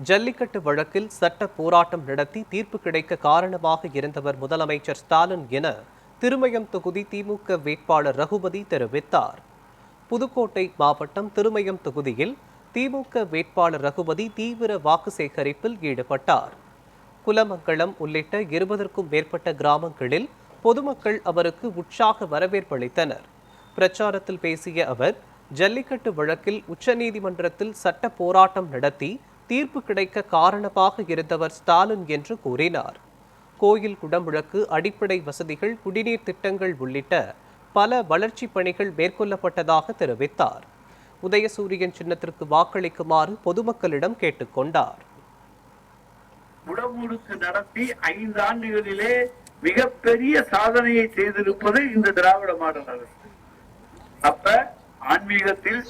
ஜல்லிக்கட்டு வழக்கில் சட்ட போராட்டம் நடத்தி தீர்ப்பு கிடைக்க காரணமாக இருந்தவர் முதலமைச்சர் ஸ்டாலின் என திருமயம் தொகுதி திமுக வேட்பாளர் ரகுபதி தெரிவித்தார். புதுக்கோட்டை மாவட்டம் திருமயம் தொகுதியில் திமுக வேட்பாளர் ரகுபதி தீவிர வாக்கு சேகரிப்பில் ஈடுபட்டார். குலமங்கலம் உள்ளிட்ட 20க்கும் மேற்பட்ட கிராமங்களில் பொதுமக்கள் அவருக்கு உற்சாக வரவேற்பு அளித்தனர். பிரச்சாரத்தில் பேசிய அவர், ஜல்லிக்கட்டு வழக்கில் உச்சநீதிமன்றத்தில் சட்ட போராட்டம் நடத்தி தீர்ப்பு கிடைக்க காரணமாக இருந்தவர் ஸ்டாலின் என்று கூறினார். கோயில் குடமுழக்கு, அடிப்படை வசதிகள், குடிநீர் திட்டங்கள் உள்ளிட்ட பல வளர்ச்சி பணிகள் மேற்கொள்ளப்பட்டதாக தெரிவித்தார். உதயசூரியன் சின்னத்திற்கு வாக்களிக்குமாறு பொதுமக்களிடம் கேட்டுக்கொண்டார். குடமுழுக்கு நடத்தி 5 ஆண்டுகளிலே மிகப்பெரிய சாதனையை செய்திருப்பது இந்த திராவிட மாடல் அரசு. அப்ப ஆன்மீகத்தில்